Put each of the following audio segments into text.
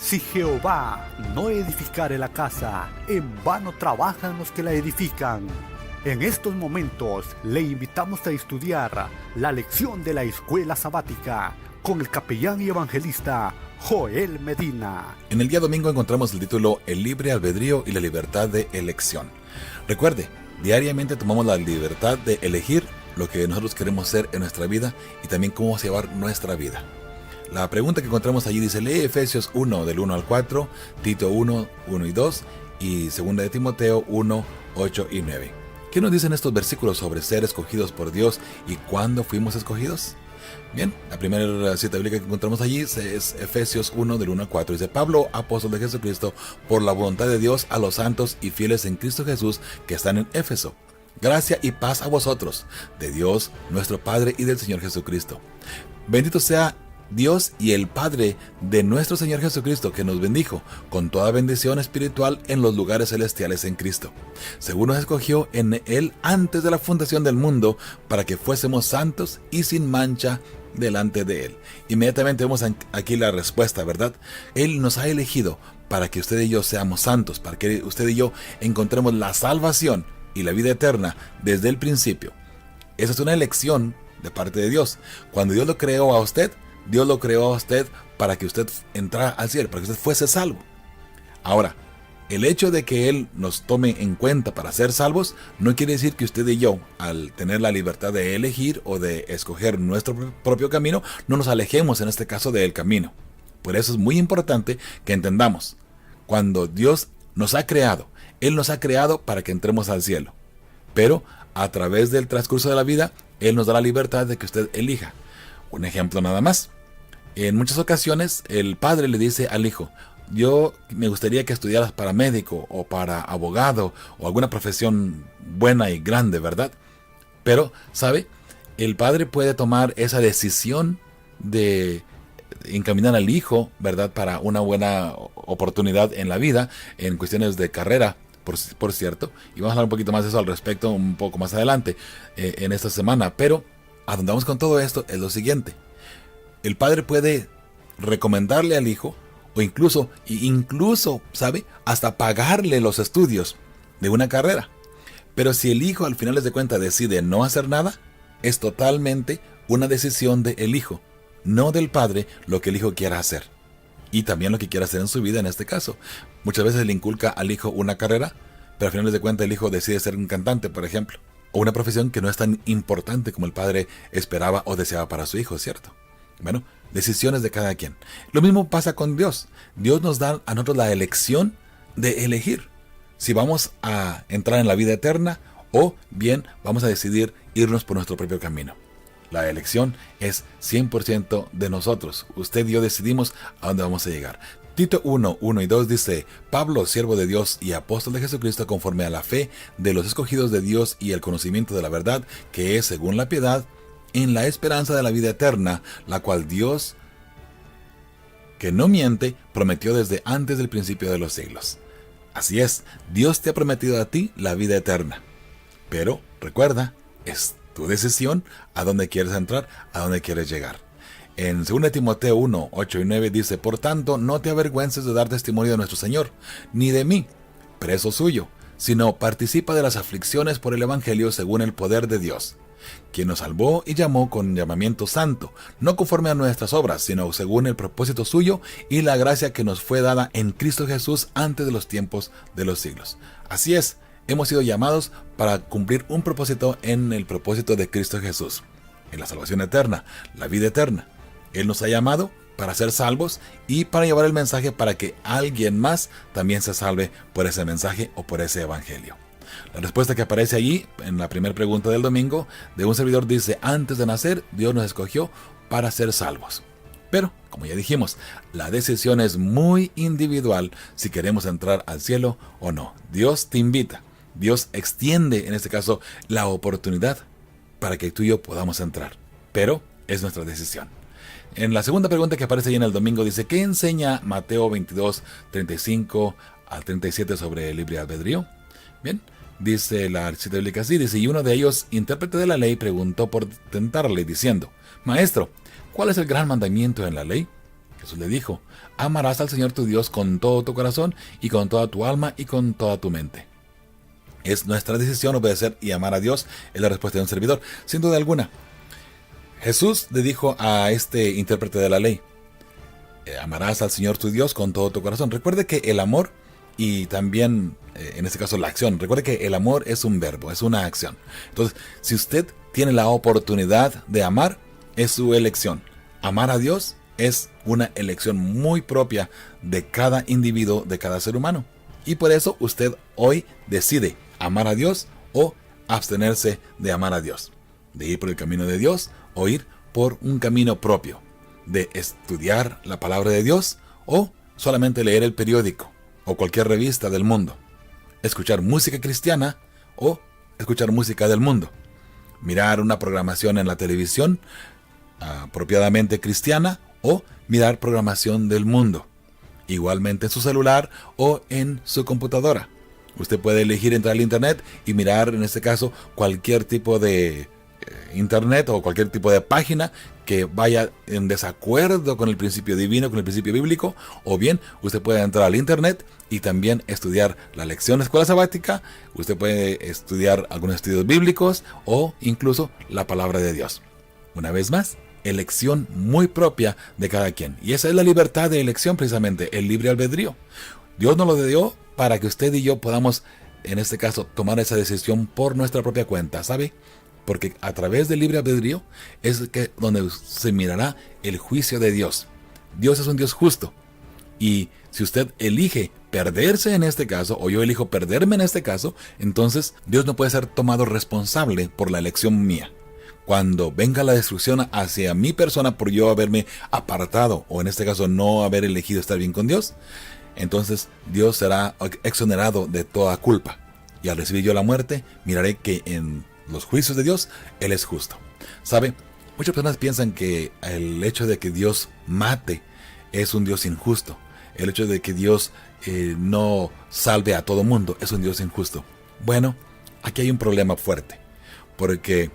Si Jehová no edificare la casa, en vano trabajan los que la edifican. En estos momentos le invitamos a estudiar la lección de la escuela sabática con el capellán y evangelista Joel Medina. En el día domingo encontramos el título El libre albedrío y la libertad de elección. Recuerde, diariamente tomamos la libertad de elegir lo que nosotros queremos ser en nuestra vida y también cómo vamos a llevar nuestra vida. La pregunta que encontramos allí dice: lee Efesios 1 del 1 al 4, Tito 1, 1 y 2 y 2 de Timoteo 1, 8 y 9. ¿Qué nos dicen estos versículos sobre ser escogidos por Dios y cuándo fuimos escogidos? Bien, la primera cita bíblica que encontramos allí es Efesios 1 del 1 al 4. Dice: Pablo, apóstol de Jesucristo, por la voluntad de Dios, a los santos y fieles en Cristo Jesús que están en Éfeso. Gracia y paz a vosotros, de Dios nuestro Padre y del Señor Jesucristo. Bendito sea Dios y el Padre de nuestro Señor Jesucristo, que nos bendijo con toda bendición espiritual en los lugares celestiales en Cristo, según nos escogió en Él antes de la fundación del mundo, para que fuésemos santos y sin mancha delante de Él. Inmediatamente vemos aquí la respuesta, ¿verdad? Él nos ha elegido para que usted y yo seamos santos, para que usted y yo encontremos la salvación y la vida eterna desde el principio. Esa es una elección de parte de Dios. Cuando Dios lo creó a usted, Dios lo creó a usted para que usted entrara al cielo, para que usted fuese salvo. Ahora, el hecho de que Él nos tome en cuenta para ser salvos no quiere decir que usted y yo, al tener la libertad de elegir o de escoger nuestro propio camino, no nos alejemos en este caso del camino. Por eso es muy importante que entendamos, cuando Dios nos ha creado, Él nos ha creado para que entremos al cielo. Pero a través del transcurso de la vida, Él nos da la libertad de que usted elija. Un ejemplo nada más. En muchas ocasiones el padre le dice al hijo: yo me gustaría que estudiaras para médico o para abogado o alguna profesión buena y grande, ¿verdad? Pero, ¿sabe? El padre puede tomar esa decisión de encaminar al hijo, ¿verdad?, para una buena oportunidad en la vida, en cuestiones de carrera, por cierto. Y vamos a hablar un poquito más de eso al respecto un poco más adelante en esta semana. Pero a donde vamos con todo esto es lo siguiente: el padre puede recomendarle al hijo o incluso, ¿sabe?, hasta pagarle los estudios de una carrera. Pero si el hijo al final de cuentas decide no hacer nada, es totalmente una decisión del hijo, no del padre, lo que el hijo quiera hacer. Y también lo que quiera hacer en su vida en este caso. Muchas veces le inculca al hijo una carrera, pero al final de cuentas el hijo decide ser un cantante, por ejemplo, o una profesión que no es tan importante como el padre esperaba o deseaba para su hijo, ¿cierto? Bueno, decisiones de cada quien. Lo mismo pasa con Dios. Dios nos da a nosotros la elección de elegir si vamos a entrar en la vida eterna o bien vamos a decidir irnos por nuestro propio camino. La elección es 100% de nosotros. Usted y yo decidimos a dónde vamos a llegar. Tito 1, 1 y 2 dice: Pablo, siervo de Dios y apóstol de Jesucristo, conforme a la fe de los escogidos de Dios y el conocimiento de la verdad, que es según la piedad, en la esperanza de la vida eterna, la cual Dios, que no miente, prometió desde antes del principio de los siglos. Así es, Dios te ha prometido a ti la vida eterna. Pero, recuerda, es tu decisión a dónde quieres entrar, a dónde quieres llegar. En 2 Timoteo 1, 8 y 9 dice: Por tanto, no te avergüences de dar testimonio de nuestro Señor, ni de mí, preso suyo, sino participa de las aflicciones por el Evangelio según el poder de Dios, quien nos salvó y llamó con llamamiento santo, no conforme a nuestras obras, sino según el propósito suyo y la gracia que nos fue dada en Cristo Jesús antes de los tiempos de los siglos. Así es, hemos sido llamados para cumplir un propósito en el propósito de Cristo Jesús, en la salvación eterna, la vida eterna. Él nos ha llamado para ser salvos y para llevar el mensaje para que alguien más también se salve por ese mensaje o por ese evangelio. La respuesta que aparece allí, en la primera pregunta del domingo, de un servidor dice: antes de nacer, Dios nos escogió para ser salvos. Pero, como ya dijimos, la decisión es muy individual si queremos entrar al cielo o no. Dios te invita, Dios extiende, en este caso, la oportunidad para que tú y yo podamos entrar. Pero es nuestra decisión. En la segunda pregunta que aparece ahí en el domingo dice: ¿qué enseña Mateo 22, 35 al 37 sobre el libre albedrío? Bien, dice la cita bíblica así, dice: y uno de ellos, intérprete de la ley, preguntó por tentarle, diciendo: Maestro, ¿cuál es el gran mandamiento en la ley? Jesús le dijo: amarás al Señor tu Dios con todo tu corazón y con toda tu alma y con toda tu mente. Es nuestra decisión obedecer y amar a Dios, es la respuesta de un servidor, sin duda alguna. Jesús le dijo a este intérprete de la ley: amarás al Señor tu Dios con todo tu corazón. Recuerde que el amor, y también en este caso la acción, recuerde que el amor es un verbo, es una acción. Entonces, si usted tiene la oportunidad de amar, es su elección. Amar a Dios es una elección muy propia de cada individuo, de cada ser humano. Y por eso usted hoy decide amar a Dios o abstenerse de amar a Dios, de ir por el camino de Dios o ir por un camino propio, de estudiar la palabra de Dios o solamente leer el periódico o cualquier revista del mundo, escuchar música cristiana o escuchar música del mundo, mirar una programación en la televisión apropiadamente cristiana o mirar programación del mundo, igualmente en su celular o en su computadora. Usted puede elegir entrar al internet y mirar, en este caso, cualquier tipo de internet o cualquier tipo de página que vaya en desacuerdo con el principio divino, con el principio bíblico, o bien usted puede entrar al internet y también estudiar la lección de escuela sabática. Usted puede estudiar algunos estudios bíblicos o incluso la palabra de Dios. Una vez más, elección muy propia de cada quien, y esa es la libertad de elección, precisamente el libre albedrío. Dios nos lo dio para que usted y yo podamos, en este caso, tomar esa decisión por nuestra propia cuenta, ¿sabe? Porque a través del libre albedrío es que donde se mirará el juicio de Dios. Dios es un Dios justo. Y si usted elige perderse en este caso, o yo elijo perderme en este caso, entonces Dios no puede ser tomado responsable por la elección mía. Cuando venga la destrucción hacia mi persona por yo haberme apartado, o en este caso no haber elegido estar bien con Dios, entonces Dios será exonerado de toda culpa. Y al recibir yo la muerte, miraré que en los juicios de Dios, Él es justo. ¿Sabe? Muchas personas piensan que el hecho de que Dios mate es un Dios injusto. El hecho de que Dios no salve a todo mundo es un Dios injusto. Bueno, aquí hay un problema fuerte. Porque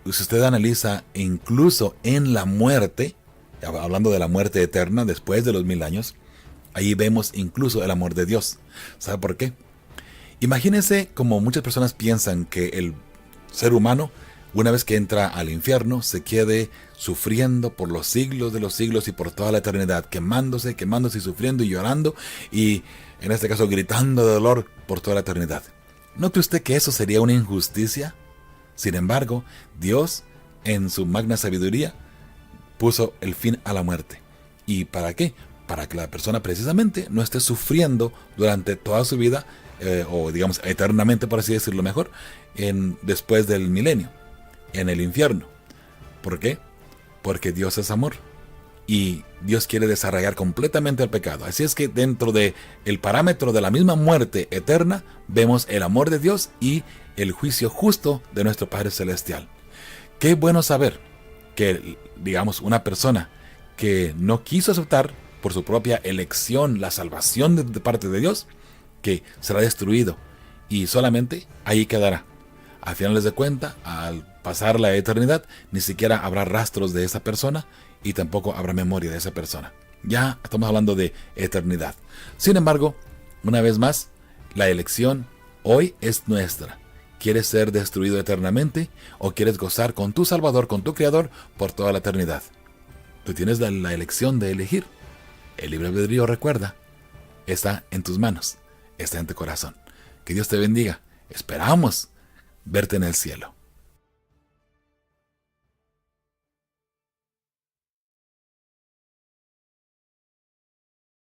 si usted analiza incluso en la muerte, hablando de la muerte eterna después de los 1000 años, ahí vemos incluso el amor de Dios. ¿Sabe por qué? Imagínense como muchas personas piensan que el ser humano, una vez que entra al infierno, se quede sufriendo por los siglos de los siglos y por toda la eternidad, quemándose y sufriendo y llorando y, en este caso, gritando de dolor por toda la eternidad. ¿Note usted que eso sería una injusticia? Sin embargo, Dios, en su magna sabiduría, puso el fin a la muerte. ¿Y para qué? Para que la persona precisamente no esté sufriendo durante toda su vida, o digamos eternamente, por así decirlo mejor, después del milenio, en el infierno. ¿Por qué? Porque Dios es amor y Dios quiere desarraigar completamente el pecado. Así es que dentro de el parámetro de la misma muerte eterna vemos el amor de Dios y el juicio justo de nuestro Padre Celestial. Qué bueno saber que, digamos, una persona que no quiso aceptar por su propia elección la salvación de parte de Dios, que será destruido y solamente ahí quedará. A finales de cuenta, al pasar la eternidad, ni siquiera habrá rastros de esa persona y tampoco habrá memoria de esa persona. Ya estamos hablando de eternidad. Sin embargo, una vez más, la elección hoy es nuestra. ¿Quieres ser destruido eternamente o quieres gozar con tu Salvador, con tu Creador por toda la eternidad? Tú tienes la elección de elegir. El libre albedrío, recuerda, está en tus manos, está en tu corazón. Que Dios te bendiga. Esperamos verte en el cielo.